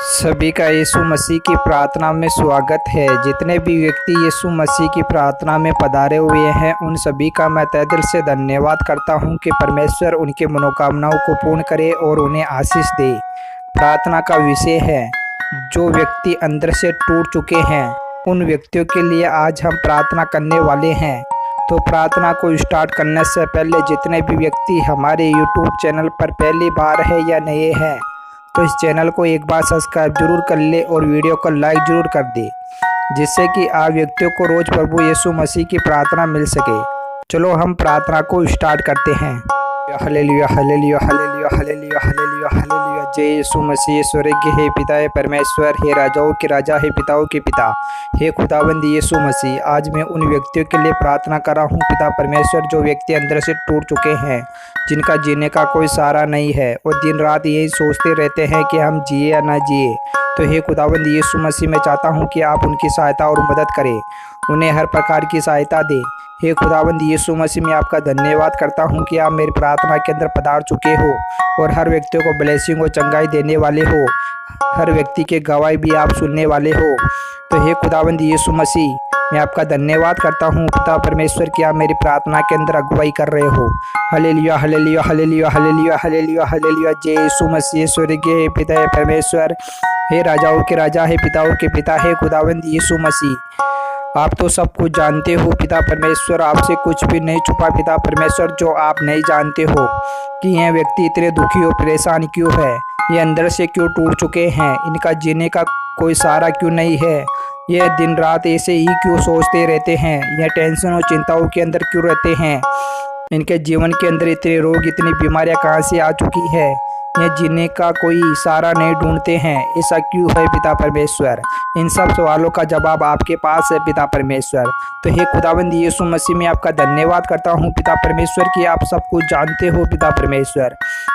सभी का यीशु मसीह की प्रार्थना में स्वागत है। जितने भी व्यक्ति यीशु मसीह की प्रार्थना में पधारे हुए हैं उन सभी का मैं तहे दिल से धन्यवाद करता हूं कि परमेश्वर उनकी मनोकामनाओं को पूर्ण करे और उन्हें आशीष दे। प्रार्थना का विषय है जो व्यक्ति अंदर से टूट चुके हैं उन व्यक्तियों के लिए आज हम प्रार्थना करने वाले हैं। तो प्रार्थना को स्टार्ट करने से पहले जितने भी व्यक्ति हमारे YouTube चैनल पर पहली बार है या नए हैं तो इस चैनल को एक बार सब्सक्राइब जरूर कर ले और वीडियो को लाइक जरूर कर दे, जिससे कि आप व्यक्तियों को रोज़ प्रभु यीशु मसीह की प्रार्थना मिल सके। चलो हम प्रार्थना को स्टार्ट करते हैं। Hallelujah hallelujah hallelujah hallelujah hallelujah hallelujah. जय यीशु मसीह। स्वर्गीय हे पिता हे परमेश्वर, हे राजाओं के राजा, हे पिताओं के पिता, हे खुदाबंद यीशु मसीह, आज मैं उन व्यक्तियों के लिए प्रार्थना कर रहा हूँ पिता परमेश्वर जो व्यक्ति अंदर से टूट चुके हैं, जिनका जीने का कोई सहारा नहीं है और दिन रात यही सोचते रहते हैं कि हम जिए या ना जिए। तो हे खुदाबंद यीशु मसीह, मैं चाहता हूँ कि आप उनकी सहायता और मदद करें, उन्हें हर प्रकार की सहायता दें। हे खुदाबंद यीशु मसीह, मैं आपका धन्यवाद करता हूँ कि आप मेरी प्रार्थना के अंदर पधार चुके हो और हर व्यक्तियों को ब्लेसिंग और चंगाई देने वाले हो, हर व्यक्ति के गवाही भी आप सुनने वाले हो। तो हे खुदाबंद यीशु मसीह, मैं आपका धन्यवाद करता हूँ पिता परमेश्वर कि आप मेरी प्रार्थना के अंदर अगुवाई कर रहे हो। Hallelujah hallelujah hallelujah hallelujah hallelujah hallelujah. जय यीशु मसीह। स्वर्गीय हे पिता हे परमेश्वर, हे राजाओं के राजा, हे पिताओं के पिता, हे खुदाबंद यीशु मसीह, आप तो सब कुछ जानते हो पिता परमेश्वर, आपसे कुछ भी नहीं छुपा पिता परमेश्वर। जो आप नहीं जानते हो कि यह व्यक्ति इतने दुखी और परेशान क्यों है, ये अंदर से क्यों टूट चुके हैं, इनका जीने का कोई सहारा क्यों नहीं है, यह दिन रात ऐसे ही क्यों सोचते रहते हैं, यह टेंशन और चिंताओं के अंदर क्यों रहते हैं, इनके जीवन के अंदर इतने रोग इतनी बीमारियां कहाँ से आ चुकी है, यह जीने का कोई सहारा नहीं ढूंढते हैं, ऐसा क्यों है पिता परमेश्वर। इन सब सवालों का जवाब आपके पास है पिता परमेश्वर। तो हे खुदाबंद यीशु मसीह, मैं आपका धन्यवाद करता हूँ पिता परमेश्वर कि आप सब कुछ जानते हो पिता परमेश्वर,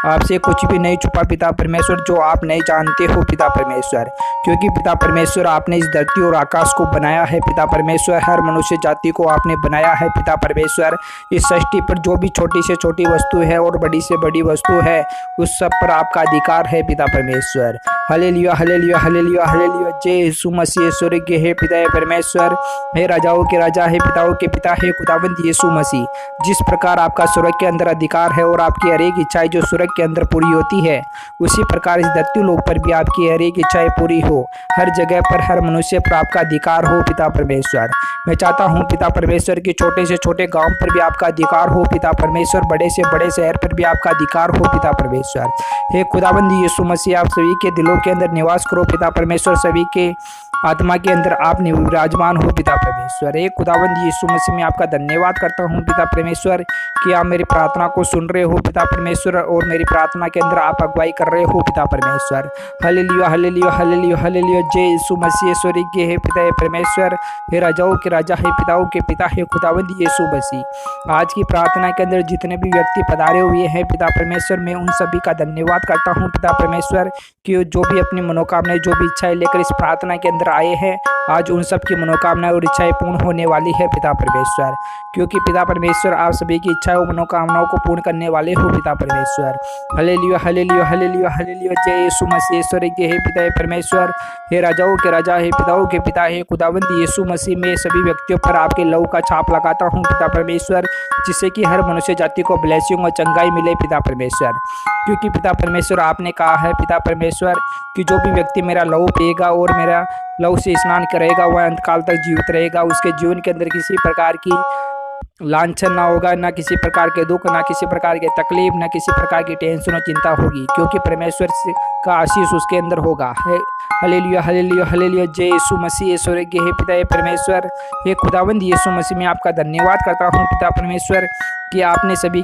आपसे कुछ भी नहीं छुपा पिता परमेश्वर जो आप नहीं जानते हो पिता परमेश्वर। क्योंकि पिता परमेश्वर आपने इस धरती और आकाश को बनाया है पिता परमेश्वर, हर मनुष्य जाति को आपने बनाया है पिता परमेश्वर। इस सृष्टि पर जो भी छोटी से छोटी वस्तु है और बड़ी से बड़ी वस्तु है उस सब पर आपका अधिकार है पिता परमेश्वर। Hallelujah hallelujah hallelujah hallelujah. जय यीशु मसीह। स्वर्गीय हे पिता हे परमेश्वर, हे राजाओं के राजा, हे पिताओं के पिता, हे खुदावंद यीशु मसीह, जिस प्रकार आपका स्वर्ग के अंदर अधिकार है और आपकी हर एक इच्छाएं जो स्वर्ग के अंदर पूरी होती है, उसी प्रकार इस धरती लोक पर भी आपकी हर एक इच्छाएं पूरी हो, हर जगह पर हर मनुष्य पर आपका अधिकार हो पिता परमेश्वर। मैं चाहता हूँ पिता परमेश्वर कि छोटे से छोटे गांव पर भी आपका अधिकार हो पिता परमेश्वर, बड़े से बड़े शहर पर भी आपका अधिकार हो पिता परमेश्वर। हे खुदाबंद यीशु मसीह, आप सभी के दिलों के अंदर निवास करो पिता परमेश्वर, सभी के आत्मा के अंदर आप विराजमान हो पिता परमेश्वर। हे खुदाबंद यीशु मसीह, मैं आपका धन्यवाद करता हूँ पिता परमेश्वर कि आप मेरी प्रार्थना को सुन रहे हो पिता परमेश्वर और मेरी प्रार्थना के अंदर आप अगुवाई कर रहे हो पिता परमेश्वर। Hallelujah hallelujah hallelujah hallelujah. जय यीशु मसीह। स्वर्गीय हे पिता हे परमेश्वर, हे राजाओं के राजा, हे पिताओं के पिता, हे खुदाबंद यीशु मसीह, आज की प्रार्थना के अंदर जितने भी व्यक्ति पधारे हुए हैं पिता परमेश्वर, मैं उन सभी का धन्यवाद करता हूँ पिता परमेश्वर कि जो भी अपनी मनोकामनाएं जो भी इच्छाएं लेकर इस प्रार्थना के अंदर आए हैं, आज उन सब की मनोकामनाएं और इच्छाएं पूर्ण होने वाली है पिता परमेश्वर। क्योंकि पिता परमेश्वर आप सभी की इच्छाएं और मनोकामनाओं को पूर्ण करने वाले हो पिता परमेश्वर। Hallelujah hallelujah hallelujah hallelujah. जय यीशु मसीह। स्वर्गीय हे पिता हे परमेश्वर, हे राजाओं के राजा, हे पिताओं के पिता, हे खुदावंद यीशु मसीह, में सभी व्यक्तियों पर आपके लहू का छाप लगाता हूँ पिता परमेश्वर, जिससे कि हर मनुष्य जाति को ब्लेसिंग और चंगाई मिले पिता परमेश्वर। क्योंकि पिता परमेश्वर आपने कहा है पिता परमेश्वर कि जो भी व्यक्ति मेरा लहू पिएगा और मेरा लहू से स्नान करेगा वह अंतकाल तक जीवित रहेगा, उसके जीवन के अंदर किसी प्रकार की लांछन ना होगा, ना किसी प्रकार के दुख, ना किसी प्रकार के तकलीफ, ना किसी प्रकार की टेंशन और चिंता होगी, क्योंकि परमेश्वर का आशीष उसके अंदर होगा। Hallelujah hallelujah hallelujah. जय यीशु मसीह। स्वर्गीय हे पिता हे परमेश्वर, हे खुदावंद यीशु मसीह, मैं आपका धन्यवाद करता हूँ पिता परमेश्वर कि आपने सभी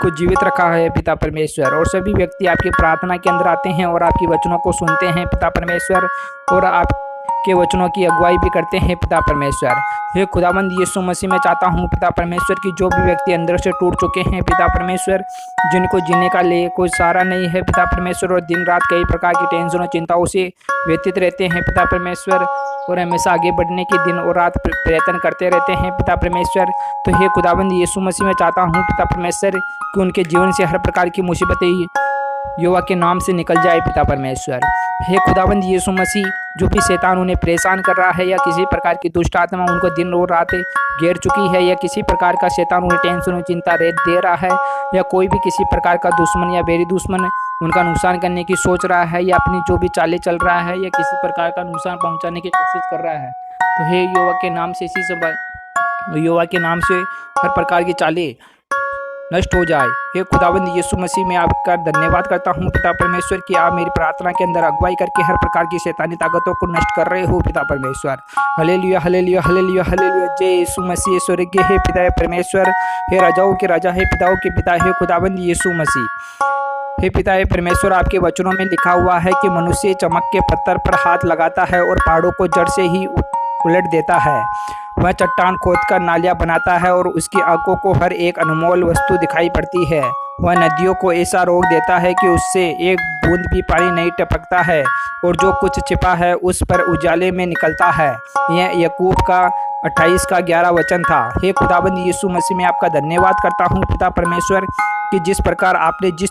को जीवित रखा है पिता परमेश्वर और सभी व्यक्ति आपकी प्रार्थना के अंदर आते हैं और आपकी वचनों को सुनते हैं पिता परमेश्वर और आपके वचनों की अगुवाई भी करते हैं पिता परमेश्वर। हे खुदावंद यीशु मसीह, मैं चाहता हूँ पिता परमेश्वर कि जो भी व्यक्ति अंदर से टूट चुके हैं पिता परमेश्वर, जिनको जीने का लिए कोई सहारा नहीं है पिता परमेश्वर और दिन रात कई प्रकार की टेंशन और चिंताओं से व्यतीत रहते हैं पिता परमेश्वर और हमेशा आगे बढ़ने के दिन और रात प्रयत्न करते रहते हैं पिता परमेश्वर। तो हे खुदावंद यीशु मसीह, मैं चाहता हूँ पिता परमेश्वर कि उनके जीवन से हर प्रकार की मुसीबतें युवक के नाम से निकल जाए पिता परमेश्वर। हे खुदाबंद यीशु मसीह, जो भी शैतान उन्हें परेशान कर रहा है या किसी प्रकार की दुष्ट आत्मा उनको दिन और रात घेर चुकी है, या किसी प्रकार का शैतान उन्हें टेंशन और चिंता दे रहा है, या कोई भी किसी प्रकार का दुश्मन या बेरी दुश्मन उनका नुकसान करने की सोच रहा है, या अपनी जो भी चालें चल रहा है, या किसी प्रकार का नुकसान पहुंचाने की कोशिश कर रहा है, तो हे युवक के नाम से युवक के नाम से हर प्रकार की चालें नष्ट हो जाए। हे खुदावंद यीशु मसीह, मैं आपका धन्यवाद करता हूँ पिता परमेश्वर कि आप मेरी प्रार्थना के अंदर अगुवाई करके हर प्रकार की शैतानी ताकतों को नष्ट कर रहे हो पिता परमेश्वर। हालेलुया हालेलुया हालेलुया हालेलुया, जय यीशु मसीह स्वर्गीय हे पिता परमेश्वर, हे राजाओं के राजा, हे पिताओं के पिता, हे खुदावंद यीशु मसीह। हे पिता परमेश्वर, आपके वचनों में लिखा हुआ है कि मनुष्य चमक के पत्थर पर हाथ लगाता है और पहाड़ों को जड़ से ही उलट देता है। वह चट्टान खोदकर नालियाँ बनाता है और उसकी आंखों को हर एक अनमोल वस्तु दिखाई पड़ती है। वह नदियों को ऐसा रोक देता है कि उससे एक बूंद भी पानी नहीं टपकता है, और जो कुछ छिपा है उस पर उजाले में निकलता है। यह याकूब का 28 का 11 वचन था। हे खुदाबंद यीशु मसीह, मैं आपका धन्यवाद करता हूँ पिता परमेश्वर कि जिस प्रकार आपने जिस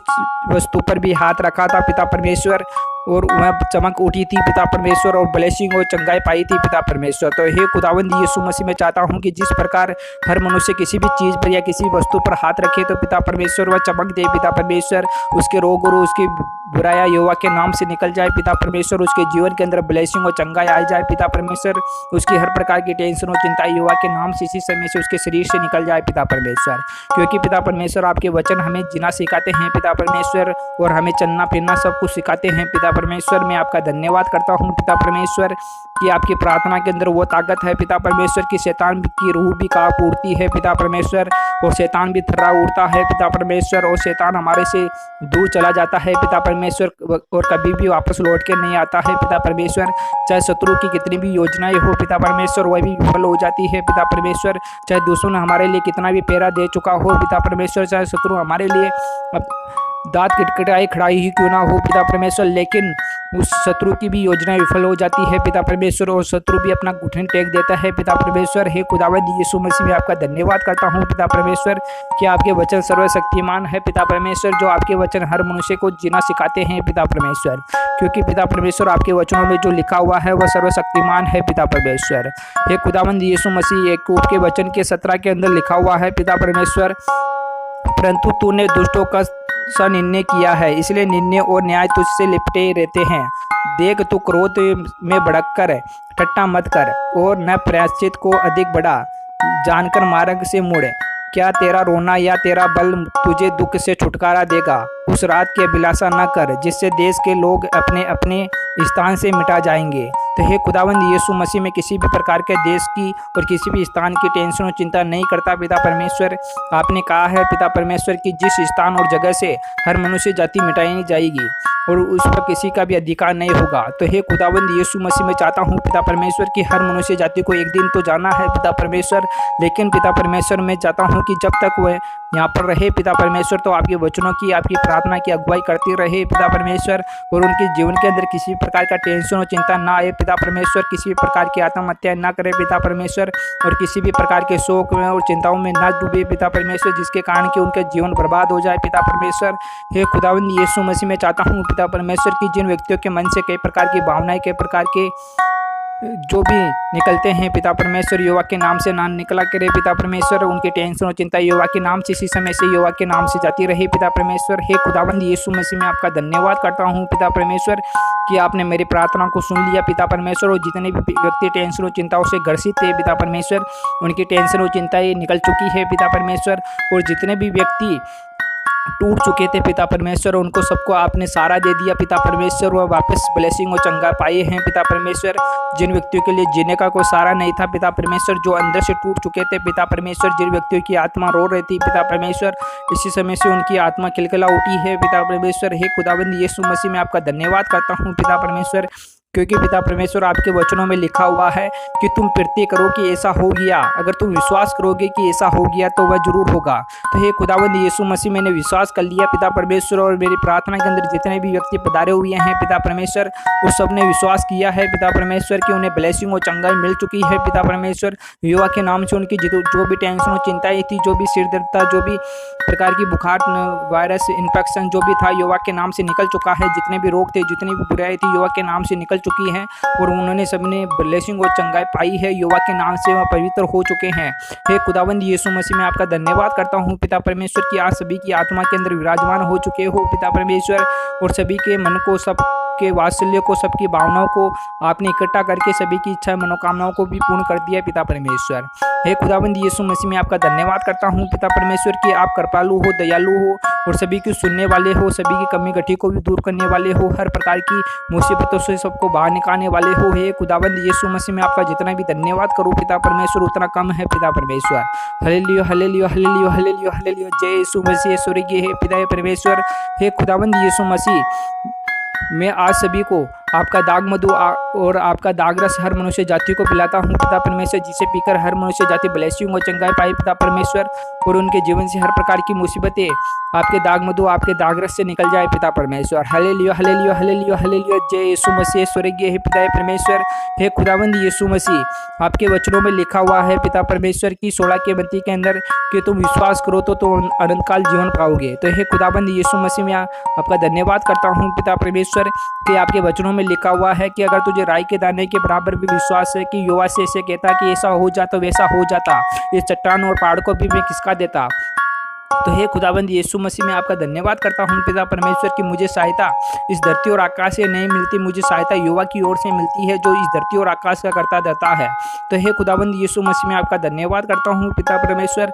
वस्तु पर भी हाथ रखा था पिता परमेश्वर, और वह चमक उठी थी पिता परमेश्वर, और ब्लेसिंग और चंगाई पाई थी पिता परमेश्वर। तो हे खुदावंद यीशु मसीह, मैं चाहता हूं कि जिस प्रकार हर मनुष्य किसी भी चीज़ पर या किसी वस्तु पर हाथ रखे तो पिता परमेश्वर वह चमक दे पिता परमेश्वर, उसके रोग और उसकी बुराया युवा के नाम से निकल जाए पिता परमेश्वर, उसके जीवन के अंदर ब्लेसिंग और चंगाई आ जाए पिता परमेश्वर, उसकी हर प्रकार की टेंशन और चिंता युवा के नाम से इसी समय से उसके शरीर से निकल जाए पिता परमेश्वर। क्योंकि पिता परमेश्वर, आपके वचन हमें जीना सिखाते हैं पिता परमेश्वर, और हमें चलना फिरना सब कुछ सिखाते हैं पिता परमेश्वर। मैं आपका धन्यवाद करता हूँ पिता परमेश्वर कि आपकी प्रार्थना के अंदर वो ताकत है पिता परमेश्वर की शैतान की रूह भी कांप उठती है पिता परमेश्वर, और शैतान भी थर्रा उठता है पिता परमेश्वर, और शैतान हमारे से दूर चला जाता है पिता परमेश्वर, और कभी भी वापस लौट के नहीं आता है पिता परमेश्वर। चाहे शत्रु की कितनी भी योजनाएं हो पिता परमेश्वर, वह भी विफल हो जाती है पिता परमेश्वर। चाहे दुश्मन हमारे लिए कितना भी पहरा दे चुका हो पिता परमेश्वर, चाहे शत्रु हमारे लिए दांत किटकिटाई खड़ाई ही क्यों ना हो पिता परमेश्वर, लेकिन उस शत्रु की भी योजना विफल हो जाती है पिता परमेश्वर, और शत्रु भी अपना घुटन टेक देता है पिता परमेश्वर। हे खुदावंद यीशु मसीह, मैं आपका धन्यवाद करता हूँ पिता परमेश्वर कि आपके वचन सर्वशक्तिमान है पिता परमेश्वर, जो आपके वचन हर मनुष्य को जीना सिखाते हैं पिता परमेश्वर। क्योंकि पिता परमेश्वर, आपके वचनों में जो लिखा हुआ है वह सर्वशक्तिमान है पिता परमेश्वर। हे खुदावंद यीशु मसीह, याकूब के वचन के 17 के अंदर लिखा हुआ है पिता परमेश्वर, परंतु तूने दुष्टों का सा निर्णय किया है, इसलिए निर्णय और न्याय तुझसे लिपटे रहते हैं। देख, तू क्रोध में भड़क कर ठट्ठा मत कर, और न प्रायश्चित को अधिक बढ़ा जानकर मार्ग से मुड़। क्या तेरा रोना या तेरा बल तुझे दुख से छुटकारा देगा? उस रात की अभिलाषा न कर जिससे देश के लोग अपने अपने स्थान से मिटा जाएंगे। तो हे खुदावंद यीशु मसीह, में किसी भी प्रकार के देश की और किसी भी स्थान की टेंशन और चिंता नहीं करता पिता परमेश्वर। आपने कहा है पिता परमेश्वर कि जिस स्थान और जगह से हर मनुष्य जाति मिटाई जाएगी और उस पर किसी का भी अधिकार नहीं होगा। तो हे खुदावंद यीशु मसीह, मैं चाहता हूँ पिता परमेश्वर कि हर मनुष्य जाति को एक दिन तो जाना है पिता परमेश्वर, लेकिन पिता परमेश्वर मैं चाहता हूँ कि जब तक वह यहाँ पर रहे पिता परमेश्वर, तो आपके वचनों की, आपकी प्रार्थना की अगुवाई करती रहे पिता परमेश्वर, और उनके जीवन के अंदर किसी प्रकार का टेंशन और चिंता ना आए पिता परमेश्वर, किसी भी प्रकार की आत्महत्या ना करे पिता परमेश्वर, और किसी भी प्रकार के शोक में और चिंताओं में ना डूबे पिता परमेश्वर, जिसके कारण कि उनका जीवन बर्बाद हो जाए पिता परमेश्वर। हे खुदावंद यीशु मसीह, मैं चाहता हूँ पिता परमेश्वर की जिन व्यक्तियों के मन से कई प्रकार की भावनाएं, कई प्रकार के जो भी निकलते हैं पिता परमेश्वर, युवा के नाम से ना निकला करे पिता परमेश्वर, उनकी टेंशन और चिंता युवा के नाम से इसी समय से युवा के नाम से जाती रही पिता परमेश्वर। हे खुदावंद यीशु मसीह, मैं आपका धन्यवाद करता हूँ पिता परमेश्वर कि आपने मेरी प्रार्थना को सुन लिया पिता परमेश्वर, और जितने भी व्यक्ति टेंशन और चिंताओं से ग्रसित थे पिता परमेश्वर, उनकी टेंशन और चिंताएं निकल चुकी है पिता परमेश्वर, और जितने भी व्यक्ति टूट चुके थे पिता परमेश्वर, उनको सबको आपने सहारा दे दिया पिता परमेश्वर, वह वापस ब्लेसिंग और चंगा पाए हैं पिता परमेश्वर। जिन व्यक्तियों के लिए जीने का कोई सहारा नहीं था पिता परमेश्वर, जो अंदर से टूट चुके थे पिता परमेश्वर, जिन व्यक्तियों की आत्मा रो रही थी पिता परमेश्वर, इसी समय से उनकी आत्मा खिलखिला उठी है पिता परमेश्वर। हे खुदावंद यीशु मसीह, मैं आपका धन्यवाद करता हूँ पिता परमेश्वर क्योंकि पिता परमेश्वर आपके वचनों में लिखा हुआ है कि तुम प्रत्यय करो कि ऐसा हो गया। अगर तुम विश्वास करोगे कि ऐसा हो गया तो वह जरूर होगा। तो हे खुदावंद यीशु मसीह, मैंने विश्वास कर लिया पिता परमेश्वर, और मेरी प्रार्थना के अंदर जितने भी व्यक्ति पधारे हुए हैं पिता परमेश्वर, उस सब ने विश्वास किया है पिता परमेश्वर कि उन्हें ब्लेसिंग और चंगाई मिल चुकी है पिता परमेश्वर। युवा के नाम से उनकी जो भी टेंशन और चिंताएं थी, जो भी सिर दर्द था, जो भी प्रकार की बुखार, वायरस इन्फेक्शन जो भी था, युवा के नाम से निकल चुका है। जितने भी रोग थे, जितनी भी बुराई थी, युवा के नाम से निकल चुकी हैं, और उन्होंने सबने ब्लेसिंग और चंगाई पाई है। युवा के नाम से वह पवित्र हो चुके हैं। हे खुदावंद यीशु मसीह, मैं आपका धन्यवाद करता हूँ पिता परमेश्वर कि आज सभी की आत्मा के अंदर विराजमान हो चुके हो पिता परमेश्वर, और सभी के मन को, सबके वात्सल्य को, सबकी भावनाओं को आपने इकट्ठा करके सभी की इच्छा मनोकामनाओं को भी पूर्ण कर दिया पिता परमेश्वर। हे खुदावंद यीशु मसीह, मैं आपका धन्यवाद करता हूँ पिता परमेश्वर कि आप कृपालु हो, दयालु हो, और सभी की सुनने वाले हो, सभी की कमी गठी को भी दूर करने वाले हो, हर प्रकार की मुसीबतों से सबको बाहर निकालने वाले हो। हे खुदावंद यीशु मसीह, मैं आपका जितना भी धन्यवाद करूँ पिता परमेश्वर उतना कम है पिता परमेश्वर। Hallelujah hallelujah hallelujah hallelujah hallelujah, जय यीशु मसीह स्वर्गीय हे पिता परमेश्वर। हे खुदावंद यीशु मसीह, मैं आज सभी को आपका दाग मधु और आपका दाग रस हर मनुष्य जाति को पिलाता हूँ पिता परमेश्वर, जिसे पीकर हर मनुष्य जाति ब्लेसिंग और चंगाई पाए पिता परमेश्वर, और उनके जीवन से हर प्रकार की मुसीबतें आपके दाग मधु, आपके दाग रस से निकल जाए पिता परमेश्वर। हालेलुया हालेलुया हालेलुया हालेलुया, जय यीशु मसीह स्वर्गीय हे पिता परमेश्वर। हे खुदावंद यीशु मसीह, आपके वचनों में लिखा हुआ है पिता परमेश्वर की 16 के 32 के अंदर कि तुम विश्वास करो तो तुम अनंतकाल जीवन पाओगे। तो हे खुदावंद यीशु मसीह, मैं आपका धन्यवाद करता हूँ पिता परमेश्वर कि आपके वचनों में लिखा हुआ है कि अगर तुझे राई के दाने के बराबर भी विश्वास है कि युवा से ऐसे कहता कि ऐसा हो जाता वैसा हो जाता, इस चट्टान और पहाड़ को भी मैं खिसका देता। तो हे खुदाबंद यीशु मसीह, मैं आपका धन्यवाद करता हूँ पिता परमेश्वर कि मुझे सहायता इस धरती और आकाश से नहीं मिलती, मुझे सहायता युवा की ओर से मिलती है जो इस धरती और आकाश का करता रहता है। तो हे खुदाबंद यीशु मसीह, मैं आपका धन्यवाद करता हूँ पिता परमेश्वर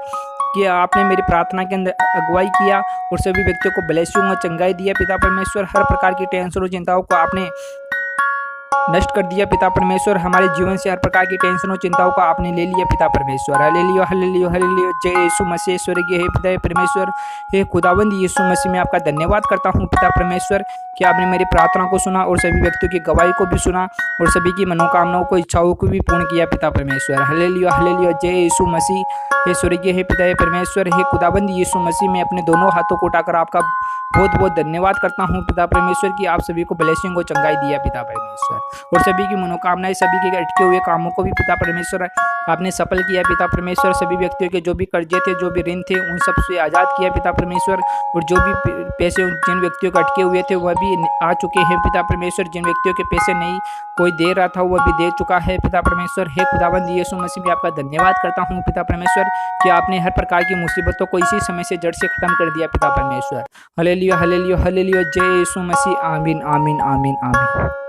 कि आपने मेरी प्रार्थना के अंदर अगुवाई किया और सभी व्यक्तियों को ब्लेसिंग और चंगाई दिया पिता परमेश्वर। हर प्रकार की टेंशन और चिंताओं को आपने नष्ट कर दिया पिता परमेश्वर। हमारे जीवन से हर प्रकार की टेंशन और चिंताओं को आपने ले लिया पिता परमेश्वर। हालेलुया हालेलुया हालेलुया, जय यीशु मसीह स्वर्गीय हे पिता परमेश्वर। हे खुदावंद यीशु मसीह, मैं आपका धन्यवाद करता हूँ पिता परमेश्वर कि आपने मेरी प्रार्थना को सुना और सभी व्यक्तियों की गवाही को भी सुना और सभी की मनोकामनाओं को, इच्छाओं को भी पूर्ण किया पिता परमेश्वर। हालेलुया हालेलुया, जय यीशु मसीह हे स्वर्गीय हे पिता परमेश्वर। हे खुदावंद यीशु मसीह, मैं अपने दोनों हाथों को उठाकर आपका बहुत बहुत धन्यवाद करता हूँ पिता परमेश्वर कि आप सभी को ब्लेसिंग और चंगाई दिया पिता परमेश्वर, और सभी की मनोकामनाएं, सभी के अटके हुए कामों को भी पिता परमेश्वर आपने सफल किया पिता परमेश्वर। सभी व्यक्तियों के जो भी कर्जे थे, जो भी ऋण थे, उन सब से आज़ाद किया पिता परमेश्वर, और जो भी पैसे जिन व्यक्तियों के अटके हुए थे वह भी आ चुके हैं पिता परमेश्वर। जिन व्यक्तियों के पैसे नहीं कोई दे रहा था वह भी दे चुका है पिता परमेश्वर। हे खुदावंद यीशु मसीह, मैं आपका धन्यवाद करता हूँ पिता परमेश्वर कि आपने हर प्रकार की मुसीबतों को इसी समय से जड़ से खत्म कर दिया पिता परमेश्वर। हालेलुया हालेलुया हालेलुया, जय यीशु मसीह। आमीन आमीन आमीन आमीन।